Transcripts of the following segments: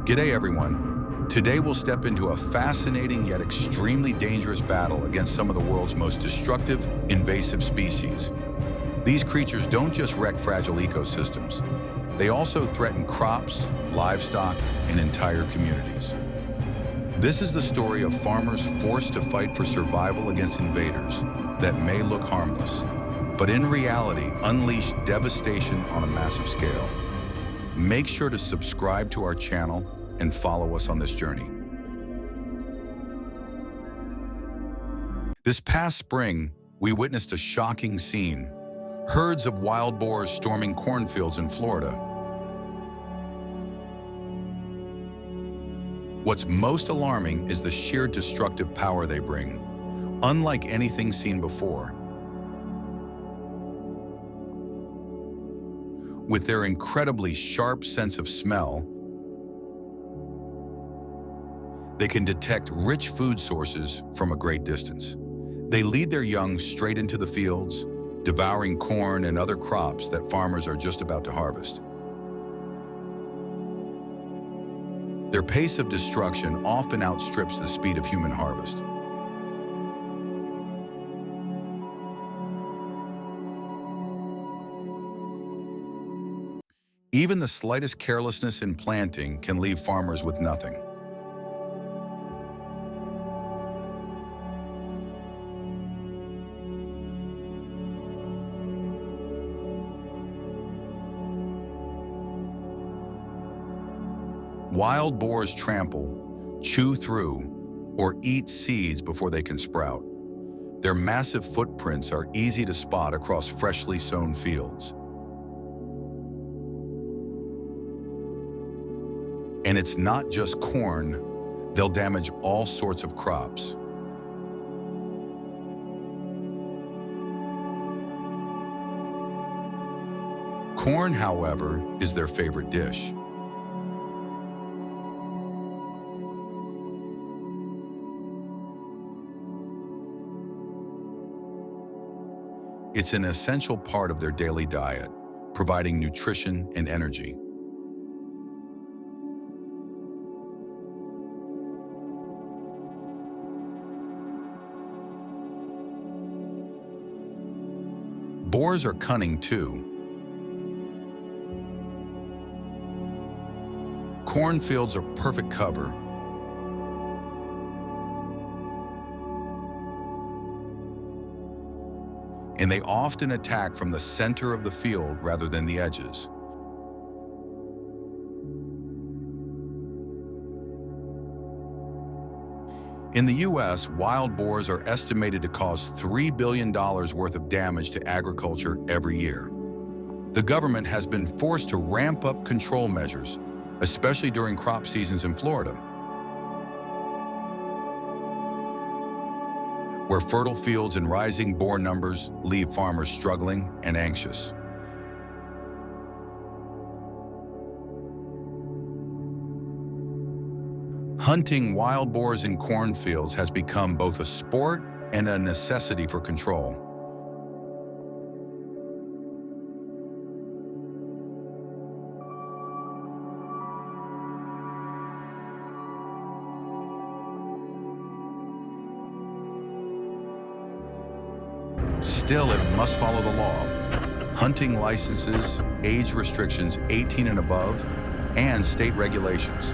G'day everyone. Today we'll step into a fascinating yet extremely dangerous battle against some of the world's most destructive, invasive species. These creatures don't just wreck fragile ecosystems. They also threaten crops, livestock, and entire communities. This is the story of farmers forced to fight for survival against invaders that may look harmless, but in reality unleash devastation on a massive scale. Make sure to subscribe to our channel and follow us on this journey. This past spring, we witnessed a shocking scene. Herds of wild boars storming cornfields in Florida. What's most alarming is the sheer destructive power they bring, unlike anything seen before. With their incredibly sharp sense of smell, they can detect rich food sources from a great distance. They lead their young straight into the fields, devouring corn and other crops that farmers are just about to harvest. Their pace of destruction often outstrips the speed of human harvest. Even the slightest carelessness in planting can leave farmers with nothing. Wild boars trample, chew through, or eat seeds before they can sprout. Their massive footprints are easy to spot across freshly sown fields. And it's not just corn, they'll damage all sorts of crops. Corn, however, is their favorite dish. It's an essential part of their daily diet, providing nutrition and energy. Boars are cunning too. Cornfields are perfect cover. And they often attack from the center of the field rather than the edges. In the US, wild boars are estimated to cause $3 billion worth of damage to agriculture every year. The government has been forced to ramp up control measures, especially during crop seasons in Florida, where fertile fields and rising boar numbers leave farmers struggling and anxious. Hunting wild boars in cornfields has become both a sport and a necessity for control. Still, it must follow the law. Hunting licenses, age restrictions 18 and above, and state regulations.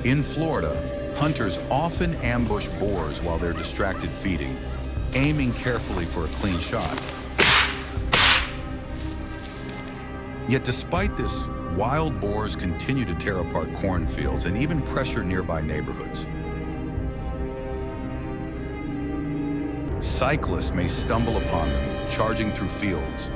In Florida, hunters often ambush boars while they're distracted feeding, aiming carefully for a clean shot. Yet despite this, wild boars continue to tear apart cornfields and even pressure nearby neighborhoods. Cyclists may stumble upon them, charging through fields.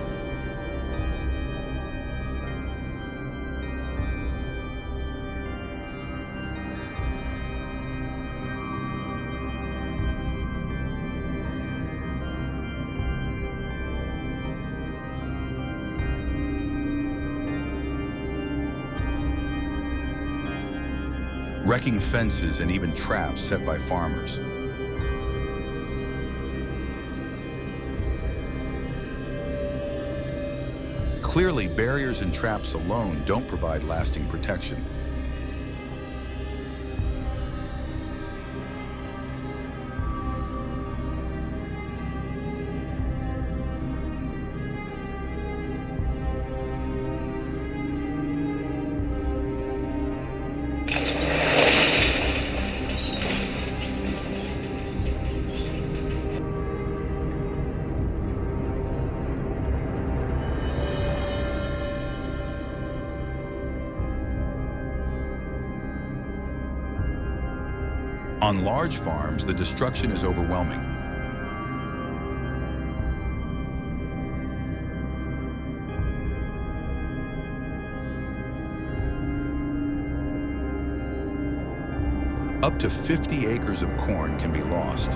wrecking fences and even traps set by farmers. Clearly, barriers and traps alone don't provide lasting protection. On large farms, the destruction is overwhelming. Up to 50 acres of corn can be lost.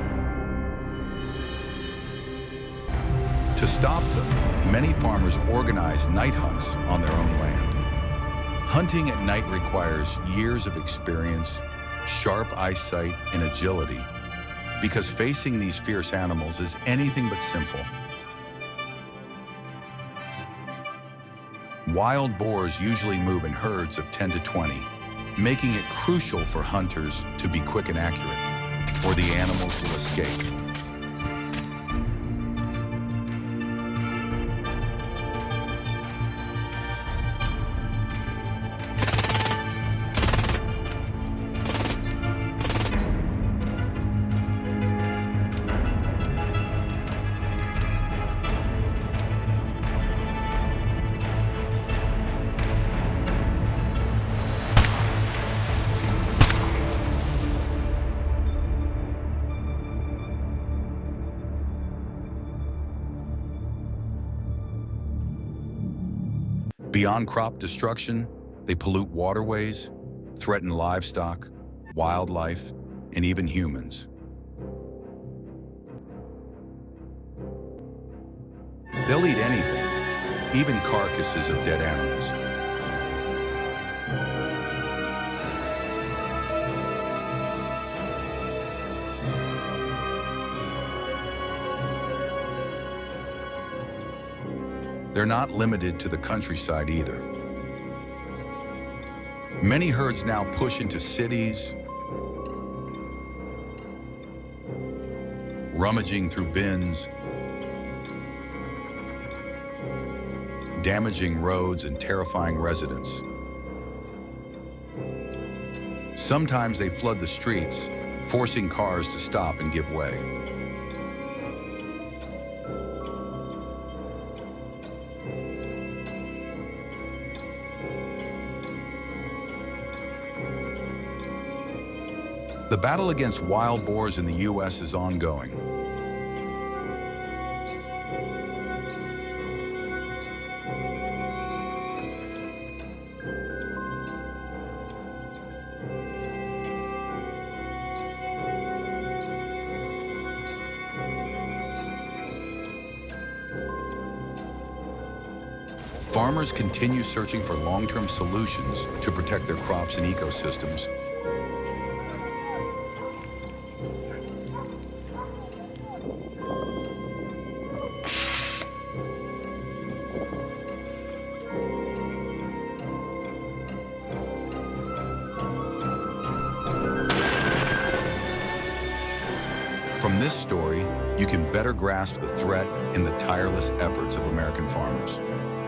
To stop them, many farmers organize night hunts on their own land. Hunting at night requires years of experience, sharp eyesight, and agility, because facing these fierce animals is anything but simple. Wild boars usually move in herds of 10 to 20, making it crucial for hunters to be quick and accurate, or the animals will escape. Beyond crop destruction, they pollute waterways, threaten livestock, wildlife, and even humans. They'll eat anything, even carcasses of dead animals. They're not limited to the countryside either. Many herds now push into cities, rummaging through bins, damaging roads and terrifying residents. Sometimes they flood the streets, forcing cars to stop and give way. The battle against wild boars in the U.S. is ongoing. Farmers continue searching for long-term solutions to protect their crops and ecosystems. From this story, you can better grasp the threat and the tireless efforts of American farmers.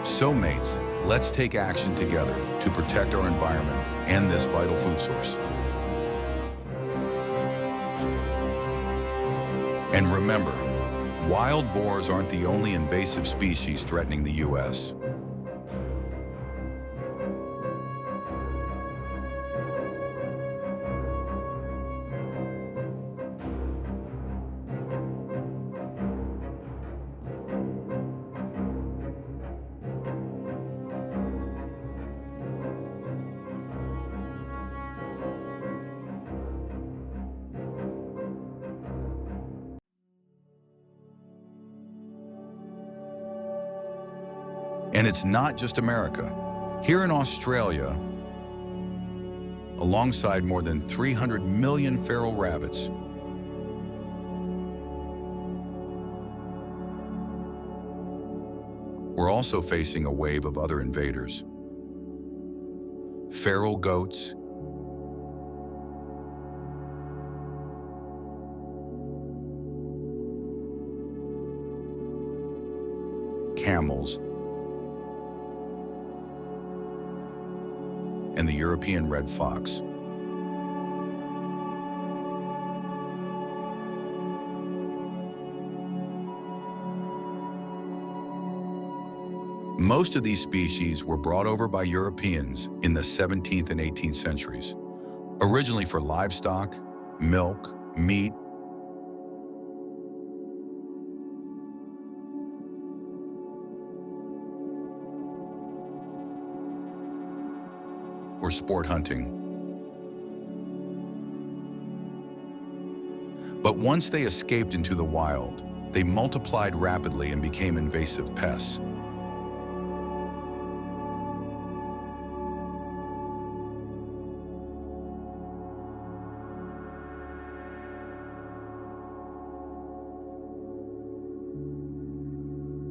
So mates, let's take action together to protect our environment and this vital food source. And remember, wild boars aren't the only invasive species threatening the U.S. And it's not just America. Here in Australia, alongside more than 300 million feral rabbits. We're also facing a wave of other invaders. Feral goats, camels, and the European red fox. Most of these species were brought over by Europeans in the 17th and 18th centuries, originally for livestock, milk, meat, or sport hunting. But once they escaped into the wild, they multiplied rapidly and became invasive pests.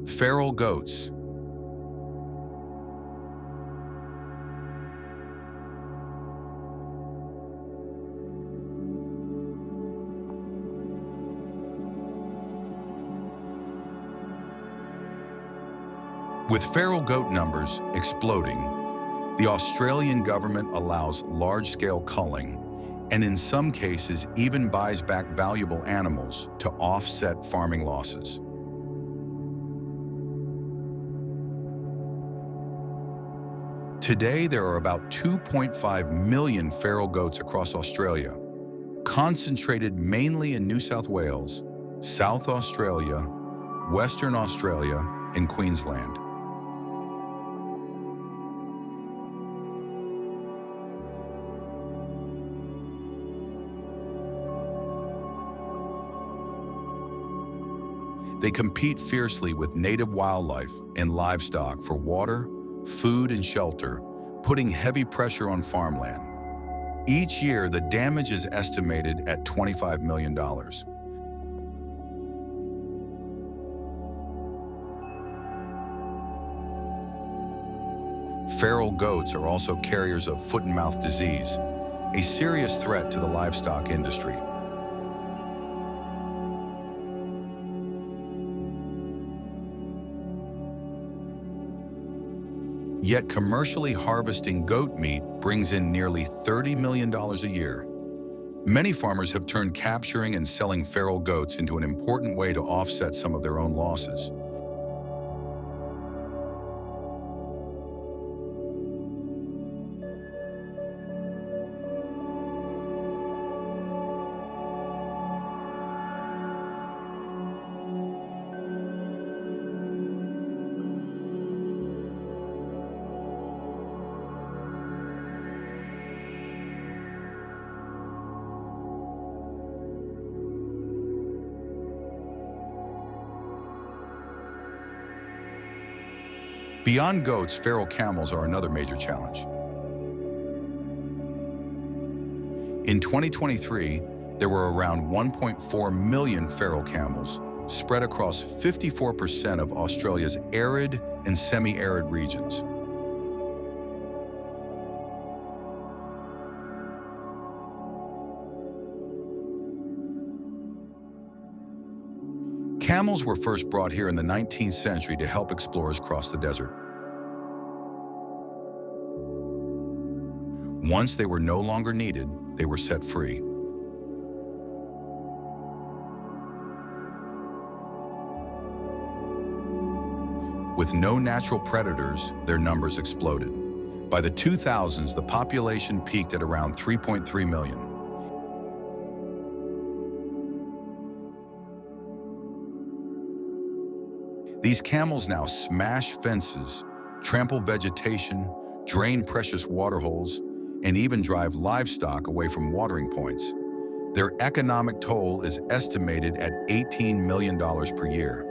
Feral goats. With feral goat numbers exploding, the Australian government allows large-scale culling and in some cases even buys back valuable animals to offset farming losses. Today, there are about 2.5 million feral goats across Australia, concentrated mainly in New South Wales, South Australia, Western Australia, and Queensland. They compete fiercely with native wildlife and livestock for water, food, and shelter, putting heavy pressure on farmland. Each year, the damage is estimated at $25 million. Feral goats are also carriers of foot and mouth disease, a serious threat to the livestock industry. Yet commercially harvesting goat meat brings in nearly $30 million a year. Many farmers have turned capturing and selling feral goats into an important way to offset some of their own losses. Beyond goats, feral camels are another major challenge. In 2023, there were around 1.4 million feral camels spread across 54% of Australia's arid and semi-arid regions. Camels were first brought here in the 19th century to help explorers cross the desert. Once they were no longer needed, they were set free. With no natural predators, their numbers exploded. By the 2000s, the population peaked at around 3.3 million. These camels now smash fences, trample vegetation, drain precious water holes, and even drive livestock away from watering points. Their economic toll is estimated at $18 million per year.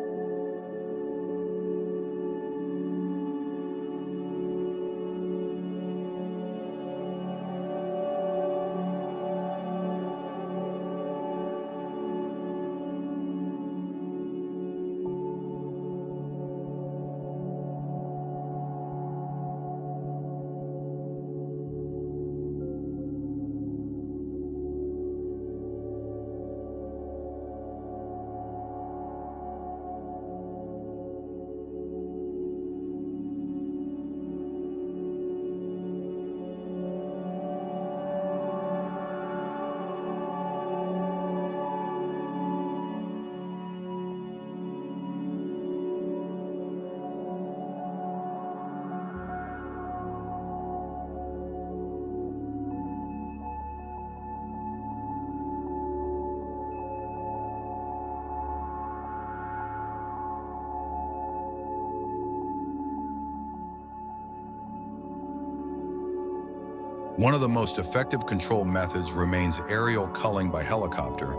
One of the most effective control methods remains aerial culling by helicopter,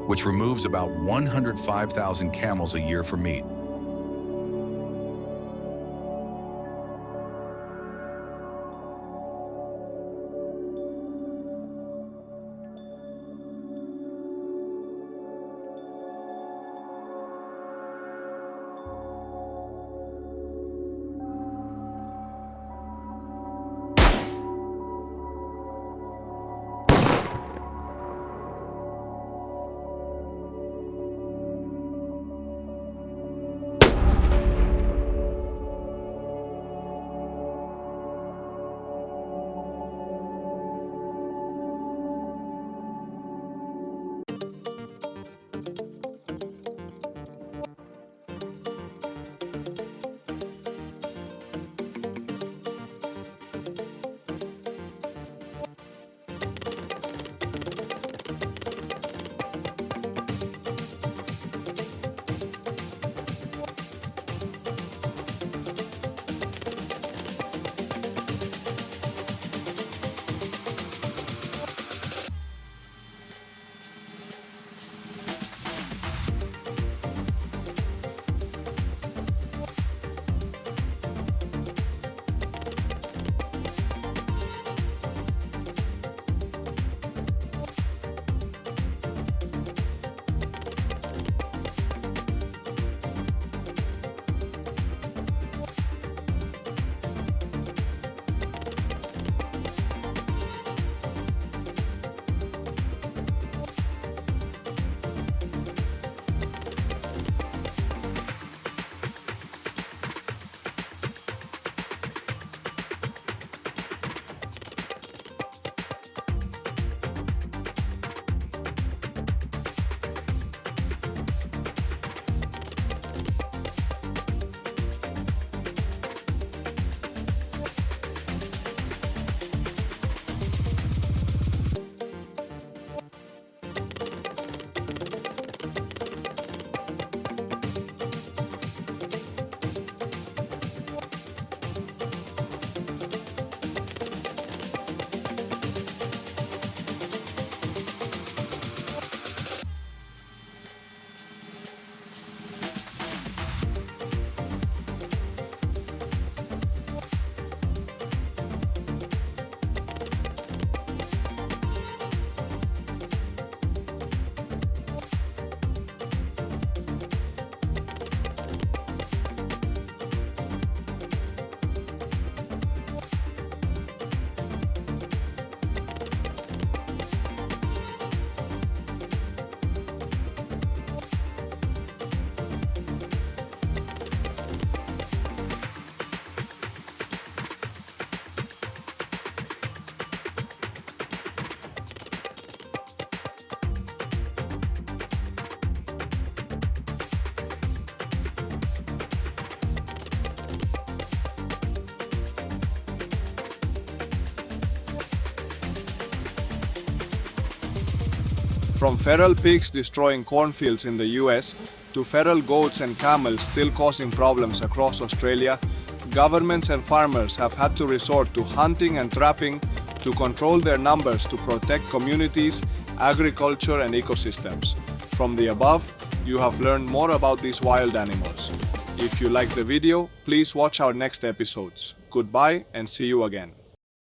which removes about 105,000 camels a year for meat. From feral pigs destroying cornfields in the US to feral goats and camels still causing problems across Australia, governments and farmers have had to resort to hunting and trapping to control their numbers to protect communities, agriculture and ecosystems. From the above, you have learned more about these wild animals. If you like the video, please watch our next episodes. Goodbye and see you again.